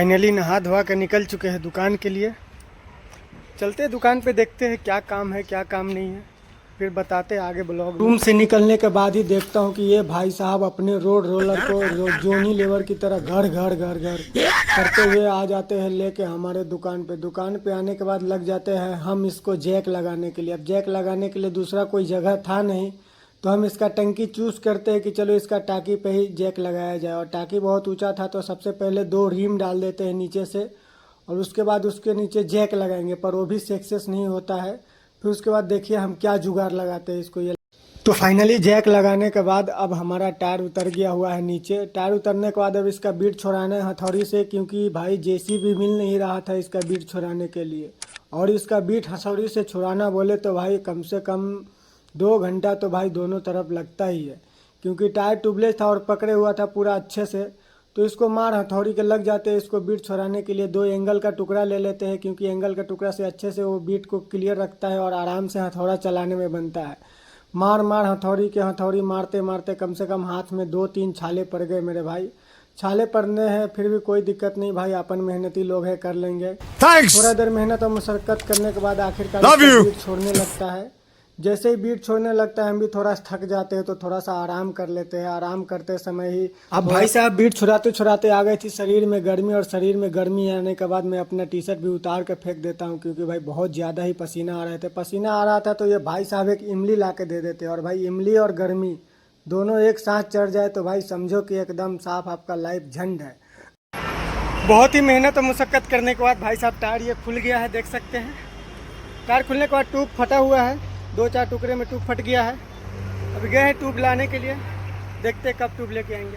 Finally नहा धोवा कर निकल चुके हैं दुकान के लिए। चलते हैं दुकान पे, देखते हैं क्या काम है क्या काम नहीं है, फिर बताते हैं आगे ब्लॉग। रूम से निकलने के बाद ही देखता हूँ कि ये भाई साहब अपने रोड रोलर को जोनी लेवर की तरह घर घर घर घर करते हुए आ जाते हैं लेके हमारे दुकान पे। दुकान पे आने के बाद लग जाते हैं हम इसको जैक लगाने के लिए। अब जैक लगाने के लिए दूसरा कोई जगह था नहीं, तो हम इसका टंकी चूज़ करते हैं कि चलो इसका टाँकी पे ही जैक लगाया जाए। और टाँकी बहुत ऊंचा था तो सबसे पहले 2 रिम डाल देते हैं नीचे से, और उसके बाद उसके नीचे जैक लगाएंगे, पर वो भी सक्सेस नहीं होता है। फिर उसके बाद देखिए हम क्या जुगाड़ लगाते हैं इसको। ये तो फाइनली जैक लगाने के बाद अब हमारा टायर उतर गया हुआ है नीचे। टायर उतरने के बाद अब इसका बीट छुड़ाना है हथौड़ी से, क्योंकि भाई जेसीबी मिल नहीं रहा था इसका बीट छुड़ाने के लिए। और इसका बीट हथौड़ी से छुड़ाना बोले तो भाई कम से कम 2 घंटा तो भाई दोनों तरफ लगता ही है, क्योंकि टायर ट्यूबलेस था और पकड़े हुआ था पूरा अच्छे से। तो इसको मार हथौड़ी के लग जाते हैं। इसको बीट छुड़ाने के लिए 2 एंगल का टुकड़ा ले लेते हैं, क्योंकि एंगल का टुकड़ा से अच्छे से वो बीट को क्लियर रखता है और आराम से हथौड़ा चलाने में बनता है। मार हथौड़ी मारते मारते कम से कम हाथ में 2-3 छाले पड़ गए मेरे भाई। छाले पड़ने हैं फिर भी कोई दिक्कत नहीं भाई, अपन मेहनती लोग हैं, कर लेंगे। थोड़ा देर मेहनत और मशक्कत करने के बाद आखिरकार बीट छोड़ने लगता है। जैसे ही बीट छोड़ने लगता है हम भी थोड़ा थक जाते हैं, तो थोड़ा सा आराम कर लेते हैं। आराम करते समय ही अब भाई साहब बीट छुड़ाते छुड़ाते आ गई थी शरीर में गर्मी, और शरीर में गर्मी आने के बाद मैं अपना टी शर्ट भी उतार कर फेंक देता हूं, क्योंकि भाई बहुत ज़्यादा ही पसीना आ रहे थे। पसीना आ रहा था तो ये भाई साहब एक इमली ला के दे देते, और भाई इमली और गर्मी दोनों एक साथ चढ़ जाए तो भाई समझो कि एकदम साफ आपका लाइफ झंड है। बहुत ही मेहनत और मुशक्कत करने के बाद भाई साहब टायर ये खुल गया है, देख सकते हैं। टायर खुलने के बाद ट्यूब फटा हुआ है, 2-4 टुकड़े में ट्यूब फट गया है। अभी गए हैं ट्यूब लाने के लिए, देखते हैं कब ट्यूब लेके आएंगे।